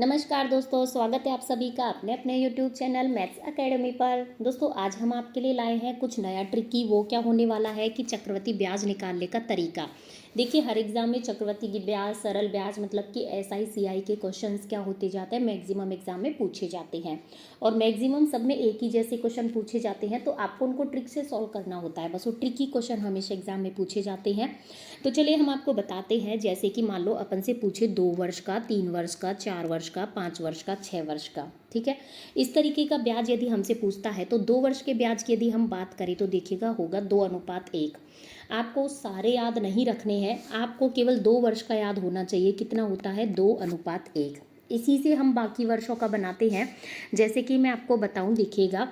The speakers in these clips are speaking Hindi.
नमस्कार दोस्तों, स्वागत है आप सभी का अपने अपने YouTube चैनल मैथ्स एकेडमी पर। दोस्तों आज हम आपके लिए लाए हैं कुछ नया ट्रिकी। वो क्या होने वाला है कि चक्रवृद्धि ब्याज निकालने का तरीका। देखिए हर एग्जाम में चक्रवृद्धि की ब्याज, सरल ब्याज मतलब कि एसआई सीआई के क्वेश्चंस क्या होते जाते हैं, मैक्सिमम एग्जाम में पूछे जाते हैं और मैक्सिमम सब में एक ही जैसे क्वेश्चन पूछे जाते हैं। तो आपको उनको ट्रिक से सॉल्व करना होता है, बस वो ट्रिकी क्वेश्चन हमेशा एग्जाम में पूछे जाते हैं। तो चलिए हम आपको बताते हैं। जैसे कि मान लो अपन से पूछे 2 वर्ष का, 3 वर्ष का, 4 वर्ष का, 5 वर्ष का, 6 वर्ष का, ठीक है। इस तरीके का ब्याज यदि हमसे पूछता है तो 2 वर्ष के ब्याज की यदि हम बात करें तो देखिएगा होगा 2:1। आपको सारे याद नहीं रखने हैं, आपको केवल 2 वर्ष का याद होना चाहिए। कितना होता है? 2:1। इसी से हम बाकी वर्षों का बनाते हैं। जैसे कि मैं आपको बताऊं, देखिएगा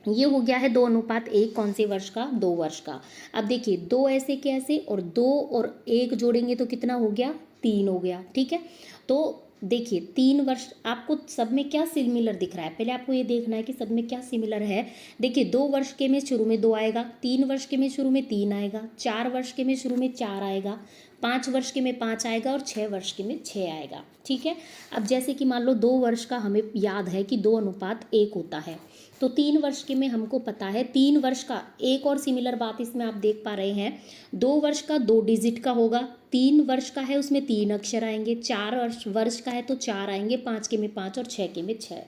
ये हो गया है 2:1। कौन से वर्ष का? 2 वर्ष का। अब देखिए 2 ऐसे कैसे, और 2 और 1 जोड़ेंगे तो कितना हो गया? 3 हो गया, ठीक है। तो देखिए 3 वर्ष आपको सब में क्या सिमिलर दिख रहा है, पहले आपको ये देखना है कि सब में क्या सिमिलर है। देखिए 2 वर्ष के में शुरू में 2 आएगा, 3 वर्ष के में शुरू में 3 आएगा, 4 वर्ष के में शुरू में 4 आएगा, 5 वर्ष के में 5 आएगा और 6 वर्ष के में 6 आएगा, ठीक है। अब जैसे कि मान लो 2 वर्ष का हमें याद है कि 2:1 होता है, तो 3 वर्ष के में हमको पता है 3 वर्ष का। एक और सिमिलर बात इसमें आप देख पा रहे हैं, 2 वर्ष का 2 डिजिट का होगा, 3 वर्ष का है उसमें 3 अक्षर आएंगे, 4 वर्ष का है तो 4 आएंगे, 5 के में 5 और 6 के में 6।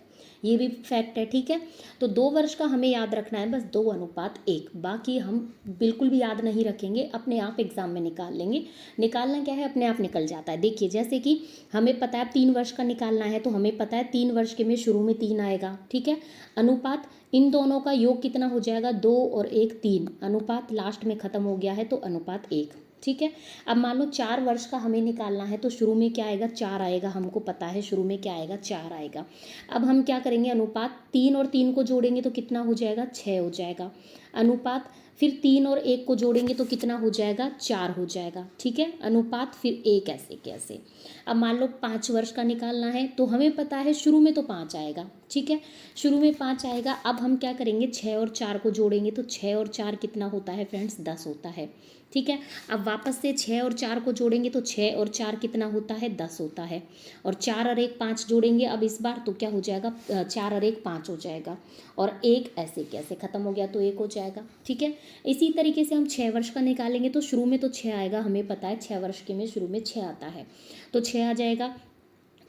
ये भी फैक्ट है, ठीक है। तो 2 वर्ष का हमें याद रखना है बस 2:1। बाकी हम बिल्कुल भी याद नहीं रखेंगे, अपने आप एग्जाम में निकाल लेंगे। निकालना क्या है, अपने आप निकल जाता है। देखिए जैसे कि हमें पता है 3 वर्ष का निकालना है, तो हमें पता है 3 वर्ष के में शुरू में 3 आएगा, ठीक है। अनुपात इन दोनों का योग कितना हो जाएगा? 2 और 1 3। अनुपात लास्ट में खत्म हो गया है तो अनुपात 1, ठीक है। अब मान लो 4 वर्ष का हमें निकालना है, तो शुरू में क्या आएगा? 4 आएगा, हमको पता है शुरू में क्या आएगा? 4 आएगा। अब हम क्या करेंगे? अनुपात 3 और 3 को जोड़ेंगे तो कितना हो जाएगा? 6 हो जाएगा। अनुपात फिर 3 और 1 को जोड़ेंगे तो कितना हो जाएगा? 4 हो जाएगा, ठीक है। अनुपात फिर 1, ऐसे कैसे। अब मान लो 5 वर्ष का निकालना है, तो हमें पता है शुरू में तो 5 आएगा, ठीक है, शुरू में 5 आएगा। अब हम क्या करेंगे? 6 और 4 को जोड़ेंगे तो 6 और 4 कितना होता है फ्रेंड्स? 10 होता है, ठीक है। अब वापस से 6 और 4 को जोड़ेंगे तो 6 और 4 कितना होता है? 10 होता है। और 4 और 1 5 जोड़ेंगे अब इस बार, तो क्या हो जाएगा? 4 और 1 5 हो जाएगा, और 1 ऐसे कैसे खत्म हो गया तो 1 हो जाएगा, ठीक है। इसी तरीके से हम 6 वर्ष का निकालेंगे तो शुरू में तो 6 आएगा, हमें पता है 6 वर्ष के में शुरू में 6 आता है, तो 6 आ जाएगा।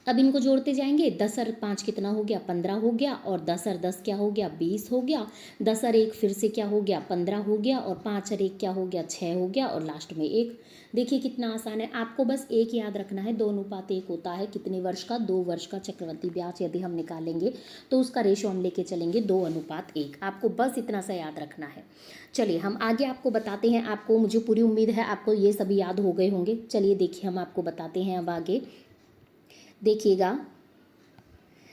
अब इनको जोड़ते जाएंगे, 10 और 5 कितना हो गया? 15 हो गया, और 10 और 10 क्या हो गया? 20 हो गया। 10 और 1 फिर से क्या हो गया? 15 हो गया, और 5 और 1 क्या हो गया? 6 हो गया, और लास्ट में 1। देखिए कितना आसान है। आपको बस एक याद रखना है, 2:1 होता है कितने वर्ष का? 2 वर्ष का चक्रवृद्धि ब्याज यदि हम निकालेंगे तो उसका रेशो हम लेके चलेंगे 2:1। आपको बस इतना सा याद रखना है। चलिए हम आगे आपको बताते हैं। आपको, मुझे पूरी उम्मीद है आपको ये सभी याद हो गए होंगे। चलिए देखिए हम आपको बताते हैं अब आगे। देखिएगा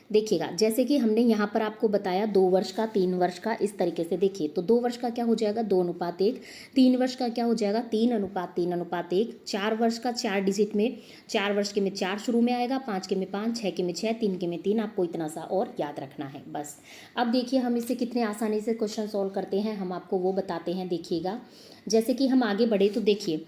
देखिएगा जैसे कि हमने यहाँ पर आपको बताया 2 वर्ष का, 3 वर्ष का, इस तरीके से देखिए। तो 2 वर्ष का क्या हो जाएगा? 2:1। 3 वर्ष का क्या हो जाएगा? 3:3:1। 4 वर्ष का 4 डिजिट में, 4 वर्ष के में 4 शुरू में आएगा, 5 के में 5, 6 के में 6, 3 के में 3। आपको इतना सा और याद रखना है बस। अब देखिए हम इसे कितने आसानी से क्वेश्चन सॉल्व करते हैं, हम आपको वो बताते हैं। देखिएगा जैसे कि हम आगे बढ़े तो देखिए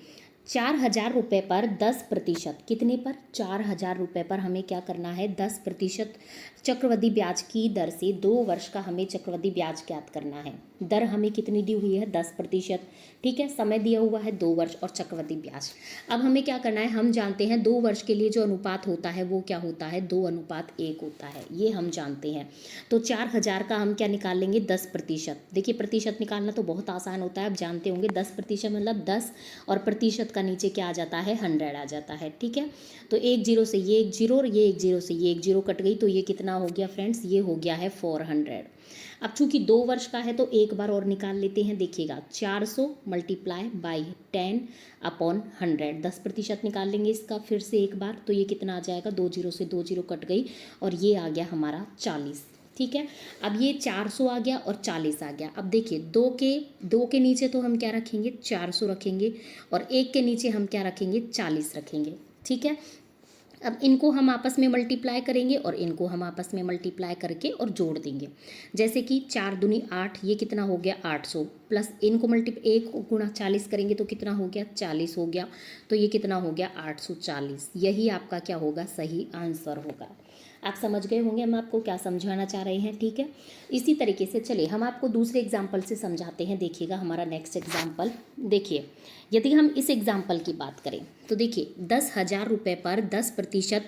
4,000 रुपये पर 10%, कितने पर? 4,000 रुपये पर हमें क्या करना है? 10% चक्रवृद्धि ब्याज की दर से 2 वर्ष का हमें चक्रवृद्धि ब्याज ज्ञात करना है। दर हमें कितनी दी हुई है? 10%, ठीक है। समय दिया हुआ है 2 वर्ष और चक्रवृद्धि ब्याज। अब हमें क्या करना है? हम जानते हैं 2 वर्ष के लिए जो अनुपात होता है वो क्या होता है? 2:1 होता है, ये हम जानते हैं। तो 4,000 का हम क्या निकाल लेंगे? 10%। देखिए प्रतिशत निकालना तो बहुत आसान होता है, आप जानते होंगे। 10% मतलब 10, और प्रतिशत का नीचे क्या आ जाता है? 100 आ जाता है, ठीक है। तो 1 0 से ये 1 0 और ये 1 0 से ये 1 0 कट गई, तो ये कितना हो गया फ्रेंड्स? ये हो गया है 400। अब चूंकि 2 वर्ष का है तो एक बार और निकाल लेते हैं। देखिएगा 400 मल्टीप्लाई बाई 10/100, 10% निकाल लेंगे इसका फिर से एक बार, तो ये कितना आ जाएगा? 2 0 से 2 0 कट गई, और ये आ गया हमारा 40, ठीक है। अब ये 400 आ गया और 40 आ गया। अब देखिए 2 के नीचे तो हम क्या रखेंगे? 400 रखेंगे, और 1 के नीचे हम क्या रखेंगे? 40 रखेंगे, ठीक है। अब इनको हम आपस में मल्टीप्लाई करेंगे और इनको हम आपस में मल्टीप्लाई करके और जोड़ देंगे। जैसे कि 4 दूनी 8, ये कितना हो गया 800, प्लस इनको एक गुणा 40 करेंगे तो कितना हो गया 40 हो गया, तो ये कितना हो गया 840। यही आपका क्या होगा, सही आंसर होगा। आप समझ गए होंगे हम आपको क्या समझाना चाह रहे हैं, ठीक है। इसी तरीके से चलिए हम आपको दूसरे एग्जाम्पल से समझाते हैं। देखिएगा हमारा नेक्स्ट एग्जाम्पल, देखिए यदि हम इस एग्जाम्पल की बात करें तो देखिए 10,000 रुपये पर 10%,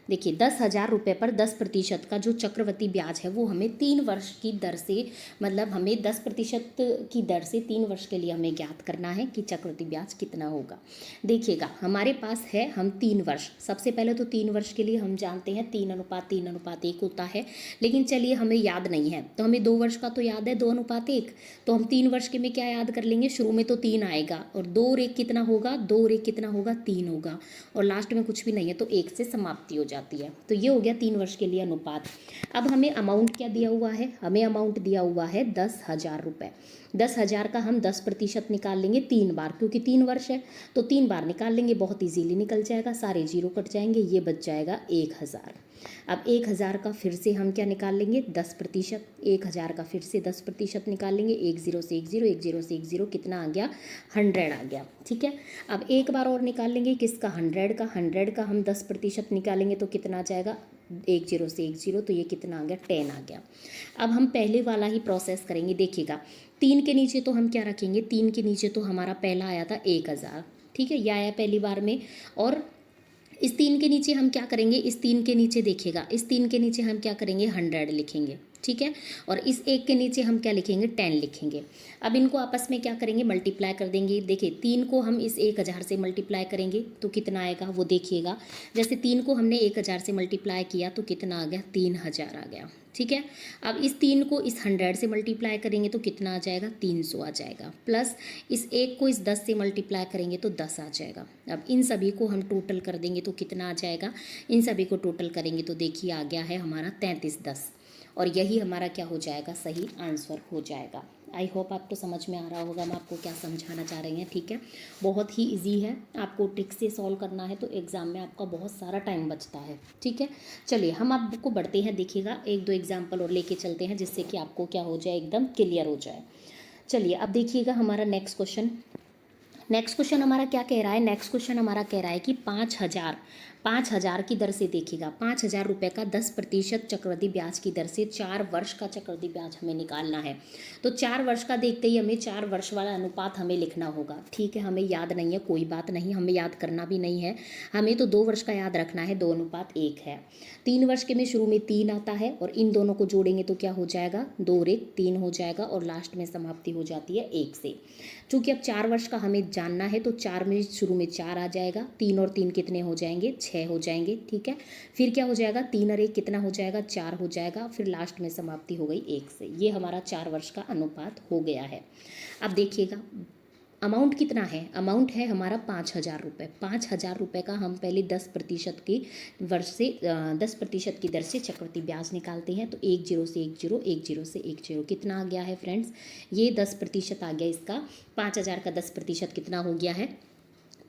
देखिए 10,000 रुपये पर 10% का जो चक्रवृद्धि ब्याज है वो हमें 3 वर्ष की दर से, मतलब हमें 10% की दर से 3 वर्ष के लिए हमें ज्ञात करना है कि चक्रवृद्धि ब्याज कितना होगा। देखिएगा हमारे पास है, हम 3 वर्ष, सबसे पहले तो 3 वर्ष के लिए हम जानते हैं 3:3:1 होता है, लेकिन चलिए हमें याद नहीं है तो हमें 2 वर्ष का तो याद है 2:1, तो हम 3 वर्ष के में क्या याद कर लेंगे, शुरू में तो 3 आएगा और 2 और 1 कितना होगा, 2 और 1 कितना होगा 3 होगा, और लास्ट में कुछ भी नहीं है तो 1 से समाप्ति हो जाती है। तो ये हो गया 3 वर्ष के लिए अनुपात। अब हमें अमाउंट क्या दिया हुआ है, हमें अमाउंट दिया हुआ है 10,000 रुपये। 10,000 का हम 10% निकाल लेंगे 3 बार, क्योंकि 3 वर्ष है तो 3 बार निकाल लेंगे, बहुत इजीली निकल जाएगा, सारे जीरो कट जाएंगे, ये बच जाएगा 1,000। अब 1,000 का फिर से हम क्या निकाल लेंगे 10%, 1,000 का फिर से 10% निकाल लेंगे, 1 0 से 1 0, 1 0 से 1 0 कितना आ गया 100 आ गया, ठीक है। अब एक बार और निकाल लेंगे किसका, 100 का हम 10% निकालेंगे तो कितना आ जाएगा 1 0 से 1 0, तो ये कितना आ गया 10 आ गया। अब हम पहले वाला ही प्रोसेस करेंगे। देखिएगा 3 के नीचे तो हम क्या रखेंगे, 3 के नीचे तो हमारा पहला आया था 1,000, ठीक है, यह आया पहली बार में, और इस 3 के नीचे हम क्या करेंगे, इस 3 के नीचे देखिएगा, इस 3 के नीचे हम क्या करेंगे 100 लिखेंगे, ठीक है, और इस 1 के नीचे हम क्या लिखेंगे 10 लिखेंगे। अब इनको आपस में क्या करेंगे मल्टीप्लाई कर देंगे। देखिए 3 को हम इस 1,000 से मल्टीप्लाई करेंगे तो कितना आएगा वो देखिएगा, जैसे 3 को हमने 1,000 से मल्टीप्लाई किया तो कितना आ गया 3,000 आ गया, ठीक है। अब इस 3 को इस 100 से मल्टीप्लाई करेंगे तो कितना आ जाएगा 300 आ जाएगा, प्लस इस 1 को इस 10 से मल्टीप्लाई करेंगे तो 10 आ जाएगा। अब इन सभी को हम टोटल कर देंगे तो कितना आ जाएगा, इन सभी को टोटल करेंगे तो देखिए आ गया है हमारा 3310, और यही हमारा क्या हो जाएगा सही आंसर हो जाएगा। आई होप आपको समझ में आ रहा होगा हम आपको क्या समझाना चाह रहे हैं, ठीक है। बहुत ही इजी है, आपको ट्रिक से सॉल्व करना है तो एग्ज़ाम में आपका बहुत सारा टाइम बचता है, ठीक है। चलिए हम आपको बढ़ते हैं, देखिएगा 1-2 एग्जाम्पल और लेके चलते हैं जिससे कि आपको क्या हो जाए एकदम क्लियर हो जाए। चलिए अब देखिएगा हमारा नेक्स्ट क्वेश्चन हमारा क्या कह रहा है, नेक्स्ट क्वेश्चन हमारा कह रहा है कि 5,000 की दर से, देखिएगा 5,000 रुपये का 10% चक्रवृद्धि ब्याज की दर से 4 वर्ष का चक्रवृद्धि ब्याज हमें निकालना है। तो 4 वर्ष का देखते ही हमें 4 वर्ष वाला अनुपात हमें लिखना होगा, ठीक है। हमें याद नहीं है कोई बात नहीं, हमें याद करना भी नहीं है, हमें तो 2 वर्ष का याद रखना है, 2:1 है। 3 वर्ष के में शुरू में 3 आता है और इन दोनों को जोड़ेंगे तो क्या हो जाएगा 2 और 1 3 हो जाएगा, और लास्ट में समाप्ति हो जाती है 1 से। चूँकि अब 4 वर्ष का हमें जानना है तो 4 में शुरू में 4 आ जाएगा, 3 और 3 कितने हो जाएंगे 6 हो जाएंगे, ठीक है। फिर क्या हो जाएगा 3 और 1 कितना हो जाएगा 4 हो जाएगा, फिर लास्ट में समाप्ति हो गई 1 से। ये हमारा 4 वर्ष का अनुपात हो गया है। अब देखिएगा अमाउंट कितना है, अमाउंट है हमारा 5,000 रुपये। 5,000 रुपये का हम पहले 10% की वर्ष से 10% की दर से चक्रवृद्धि ब्याज निकालते हैं। तो 1 0 से 1 0, 1 0 से 1 0 कितना आ गया है फ्रेंड्स, ये 10% आ गया इसका। 5,000 का 10% कितना हो गया है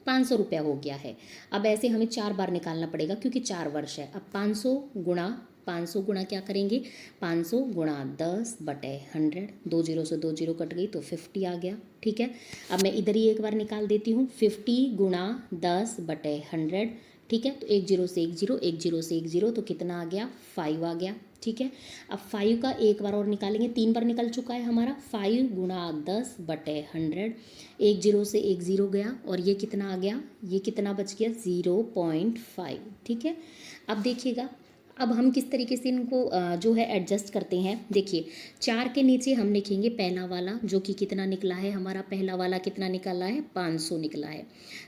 500 रुपया हो गया है। अब ऐसे हमें 4 बार निकालना पड़ेगा क्योंकि 4 वर्ष है। अब 500 गुणा क्या करेंगे 500 गुणा 10/100, 2 0 से 2 0 कट गई तो 50 आ गया, ठीक है। अब मैं इधर ही एक बार निकाल देती हूँ, 50 गुणा 10/100, ठीक है। तो 1 0 से 1 0, 1 0 से 1 0 तो कितना आ गया 5 आ गया, ठीक है। अब 5 का एक बार और निकालेंगे, 3 बार निकल चुका है हमारा। 5 गुणा 10/100, 1 0 से 1 0 गया और ये कितना आ गया, ये कितना बच गया 0.5, ठीक है। अब देखिएगा अब हम किस तरीके से इनको जो है एडजस्ट करते हैं। देखिए 4 के नीचे हम लिखेंगे पहला वाला जो कि कितना निकला है हमारा, पहला वाला कितना निकला है 500 निकला है।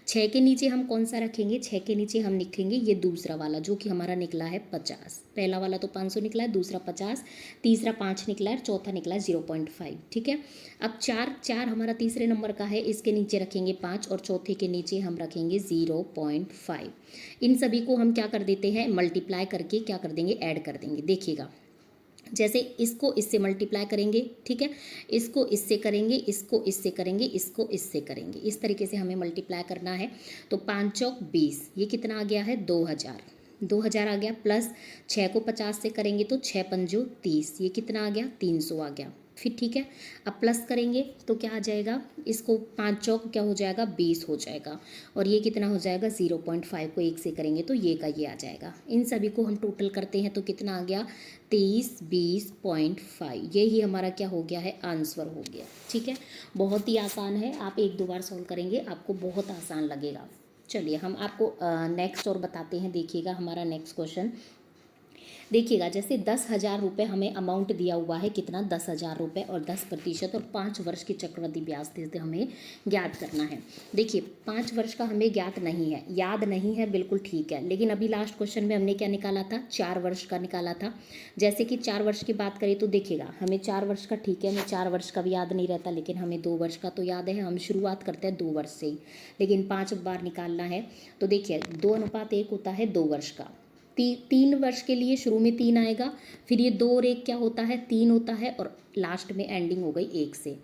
6 के नीचे हम कौन सा रखेंगे, 6 के नीचे हम लिखेंगे ये दूसरा वाला जो कि हमारा निकला है 50। पहला वाला तो 500 निकला है, दूसरा 50, तीसरा 5 निकला है, चौथा निकला है 0.5, ठीक है। अब 4 हमारा तीसरे नंबर का है, इसके नीचे रखेंगे 5 और चौथे के नीचे हम रखेंगे 0.5। इन सभी को हम क्या कर देते हैं मल्टीप्लाई करके क्या कर देंगे ऐड कर देंगे। देखिएगा जैसे इसको इससे मल्टीप्लाई करेंगे, ठीक है, इसको इससे करेंगे, इसको इससे करेंगे, इसको इससे करेंगे, इस तरीके से हमें मल्टीप्लाई करना है। तो 5 चौक 20, ये कितना आ गया है 2000, 2000 आ गया, प्लस 6 को 50 से करेंगे तो 6 पंजो 30, ये कितना आ गया 300 आ गया। फिर ठीक है, अब प्लस करेंगे तो क्या आ जाएगा, इसको 5 चौक क्या हो जाएगा 20 हो जाएगा, और ये कितना हो जाएगा 0.5 को 1 से करेंगे तो ये का ये आ जाएगा। इन सभी को हम टोटल करते हैं तो कितना आ गया 2320.5, यही हमारा क्या हो गया है आंसर हो गया। ठीक है, बहुत ही आसान है, आप 1-2 बार सॉल्व करेंगे आपको बहुत आसान लगेगा। चलिए हम आपको नेक्स्ट और बताते हैं। देखिएगा हमारा नेक्स्ट क्वेश्चन, देखिएगा जैसे 10,000 रुपये हमें अमाउंट दिया हुआ है, कितना 10,000 रुपये और 10% और 5 वर्ष की चक्रवृद्धि ब्याज दर हमें ज्ञात करना है। देखिए 5 वर्ष का हमें ज्ञात नहीं है, याद नहीं है, बिल्कुल ठीक है, लेकिन अभी लास्ट क्वेश्चन में हमने क्या निकाला था 4 वर्ष का निकाला था। जैसे कि 4 वर्ष की बात करें तो देखिएगा हमें 4 वर्ष का, ठीक है हमें 4 वर्ष का भी याद नहीं रहता, लेकिन हमें 2 वर्ष का तो याद है, हम शुरुआत करते हैं 2 वर्ष से ही, लेकिन 5 बार निकालना है तो देखिए 2:1 होता है 2 वर्ष का। 3 वर्ष के लिए शुरू में 3 आएगा, फिर ये 2 और 1 क्या होता है 3 होता है, और लास्ट में एंडिंग हो गई 1 से।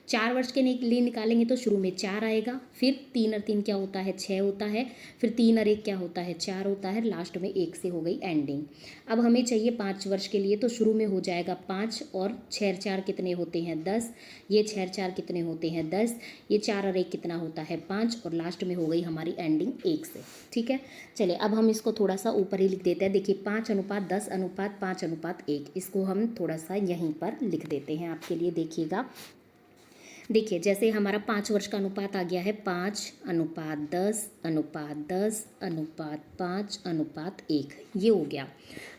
4 वर्ष के लिए निकालेंगे तो शुरू में 4 आएगा, फिर 3 और 3 क्या होता है 6 होता है, फिर 3 और 1 क्या होता है 4 होता है, लास्ट में 1 से हो गई एंडिंग। अब हमें चाहिए 5 वर्ष के लिए, तो शुरू में हो जाएगा 5 और 6 और 4 कितने होते हैं 10, ये 6 और 4 कितने होते हैं 10, ये 4 और 1 कितना होता है 5, और लास्ट में हो गई हमारी एंडिंग 1 से। ठीक है, चलिए अब हम इसको थोड़ा सा ऊपर ही लिख देते हैं। देखिए 5:10:5:1, इसको हम थोड़ा सा यहीं पर लिख देते हैं आपके लिए। देखिएगा देखिए जैसे हमारा 5 वर्ष का अनुपात आ गया है 5:10:10:5:1, ये हो गया।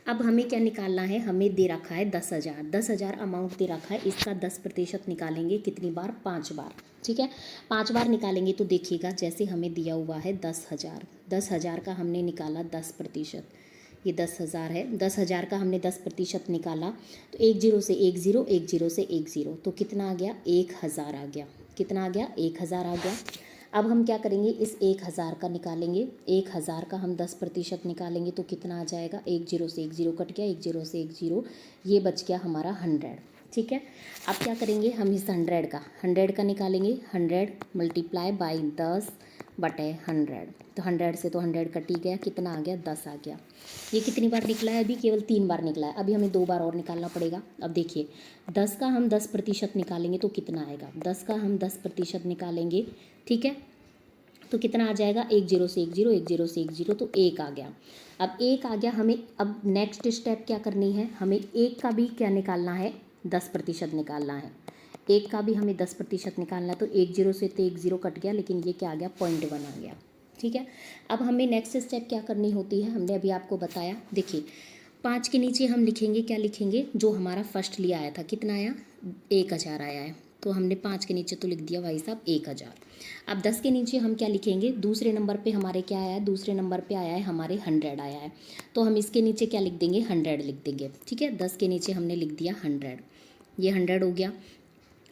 अब हमें क्या निकालना है, हमें दे रखा है 10,000 अमाउंट दे रखा है, इसका 10% निकालेंगे कितनी बार 5 बार। ठीक है, 5 बार निकालेंगे तो देखिएगा जैसे हमें दिया हुआ है 10,000 का हमने निकाला 10%, ये 10,000 है, 10,000 का हमने 10% निकाला तो 1 0 से 1 0, 1 0 से 1 0, तो कितना आ गया 1,000 आ गया। कितना आ गया 1,000 आ गया। अब हम क्या करेंगे, इस 1,000 का निकालेंगे, 1,000 का हम 10% निकालेंगे तो कितना आ जाएगा, 1 0 से 1 0 कट गया, 1 0 से 1 0, ये बच गया हमारा 100। ठीक है, अब क्या करेंगे हम इस 100 का निकालेंगे, 100 मल्टीप्लाई बाई 10/100, तो 100 से तो 100 कट ही गया, कितना आ गया 10 आ गया। ये कितनी बार निकला है, अभी केवल 3 बार निकला है, अभी हमें 2 बार और निकालना पड़ेगा। अब देखिए 10 का हम 10% निकालेंगे तो कितना आएगा, 10 का हम 10% निकालेंगे, ठीक है, तो कितना आ जाएगा 1 0 से 1 0, 1 0 से 1 0, तो 1 आ गया। अब 1 आ गया, हमें अब नेक्स्ट स्टेप क्या करनी है, हमें 1 का भी क्या निकालना है 10% निकालना है। 1 का भी हमें 10% निकालना है, तो 1 0 से तो 1 0 कट गया, लेकिन ये क्या आ गया 0.1 आ गया। ठीक है, अब हमें नेक्स्ट स्टेप क्या करनी होती है, हमने अभी आपको बताया। देखिए 5 के नीचे हम लिखेंगे, क्या लिखेंगे, जो हमारा फर्स्ट लिया आया था कितना आया 1,000 आया है, तो हमने 5 के नीचे तो लिख दिया भाई साहब 1,000। अब 10 के नीचे हम क्या लिखेंगे, दूसरे नंबर पे हमारे क्या आया है, दूसरे नंबर पे आया है हमारे 100 आया है, तो हम इसके नीचे क्या लिख देंगे 100 लिख देंगे। ठीक है, 10 के नीचे हमने लिख दिया 100, ये 100 हो गया।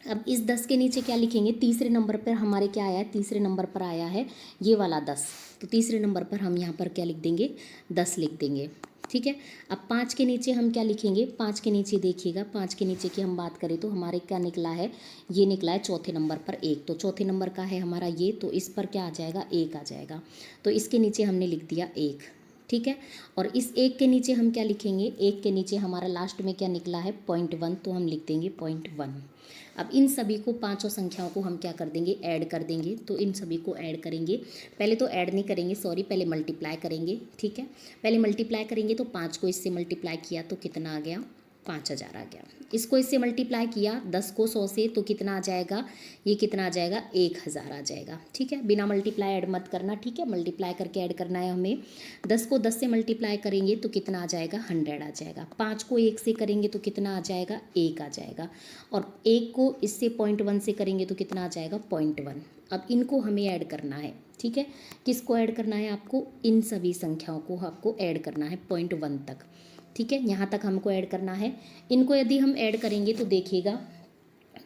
अब इस 10 के नीचे क्या लिखेंगे, तीसरे नंबर पर हमारे क्या आया है, तीसरे नंबर पर आया है ये वाला 10, तो तीसरे नंबर पर हम यहाँ पर क्या लिख देंगे 10 लिख देंगे। ठीक है, अब 5 के नीचे हम क्या लिखेंगे, 5 के नीचे देखिएगा, 5 के नीचे की हम बात करें तो हमारे क्या निकला है, ये निकला है चौथे नंबर पर 1, तो चौथे नंबर का है हमारा ये, तो इस पर क्या आ जाएगा 1 आ जाएगा, तो इसके नीचे हमने लिख दिया 1। ठीक है, और इस 1 के नीचे हम क्या लिखेंगे, 1 के नीचे हमारा लास्ट में क्या निकला है 0.1, तो हम लिख देंगे 0.1। अब इन सभी को पांचों संख्याओं को हम क्या कर देंगे ऐड कर देंगे, तो इन सभी को ऐड करेंगे, पहले तो ऐड नहीं करेंगे सॉरी, पहले मल्टीप्लाई करेंगे। ठीक है, पहले मल्टीप्लाई करेंगे तो 5 को इससे मल्टीप्लाई किया तो कितना आ गया 5,000 आ गया। इसको इससे मल्टीप्लाई किया 10 को 100 से तो कितना आ जाएगा, ये कितना आ जाएगा 1,000 आ जाएगा। ठीक है, बिना मल्टीप्लाई ऐड मत करना, ठीक है, मल्टीप्लाई करके ऐड करना है हमें। 10 को 10 से मल्टीप्लाई करेंगे तो कितना आ जाएगा 100 आ जाएगा। 5 को 1 से करेंगे तो कितना आ जाएगा 1 आ जाएगा, और 1 को इससे 0.1 से करेंगे तो कितना आ जाएगा 0.1। अब इनको हमें ऐड करना है। ठीक है, किसको ऐड करना है आपको, इन सभी संख्याओं को आपको ऐड करना है 0.1 तक। ठीक है, यहाँ तक हमको ऐड करना है। इनको यदि हम ऐड करेंगे तो देखिएगा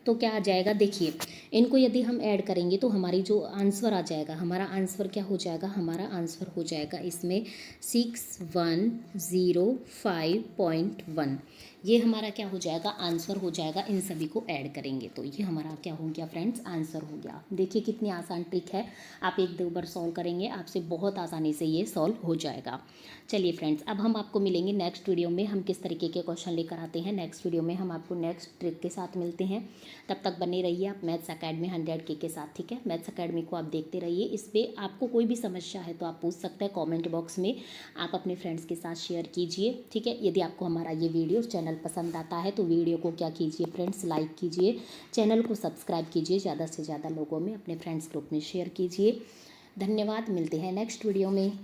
तो क्या आ जाएगा, देखिए इनको यदि हम ऐड करेंगे तो हमारी जो आंसर आ जाएगा, हमारा आंसर क्या हो जाएगा, हमारा आंसर हो जाएगा इसमें 6105.1। ये हमारा क्या हो जाएगा, आंसर हो जाएगा। इन सभी को ऐड करेंगे तो ये हमारा क्या हो गया फ्रेंड्स, आंसर हो गया। देखिए कितनी आसान ट्रिक है, आप एक दो बार सॉल्व करेंगे आपसे बहुत आसानी से ये सॉल्व हो जाएगा। चलिए फ्रेंड्स, अब हम आपको मिलेंगे नेक्स्ट वीडियो में, हम किस तरीके के क्वेश्चन लेकर आते हैं। नेक्स्ट वीडियो में हम आपको नेक्स्ट ट्रिक के साथ मिलते हैं। तब तक बने रहिए आप मैथ्स अकेडमी 100K के साथ, ठीक है। मैथ्स अकेडमी को आप देखते रहिए। इस पर आपको कोई भी समस्या है तो आप पूछ सकते हैं कॉमेंट बॉक्स में, आप अपने फ्रेंड्स के साथ शेयर कीजिए, ठीक है। यदि आपको हमारा ये वीडियो चैनल पसंद आता है तो वीडियो को क्या कीजिए फ्रेंड्स, लाइक कीजिए, चैनल को सब्सक्राइब कीजिए, ज़्यादा से ज़्यादा लोगों में अपने फ्रेंड्स ग्रुप में शेयर कीजिए। धन्यवाद, मिलते हैं नेक्स्ट वीडियो में।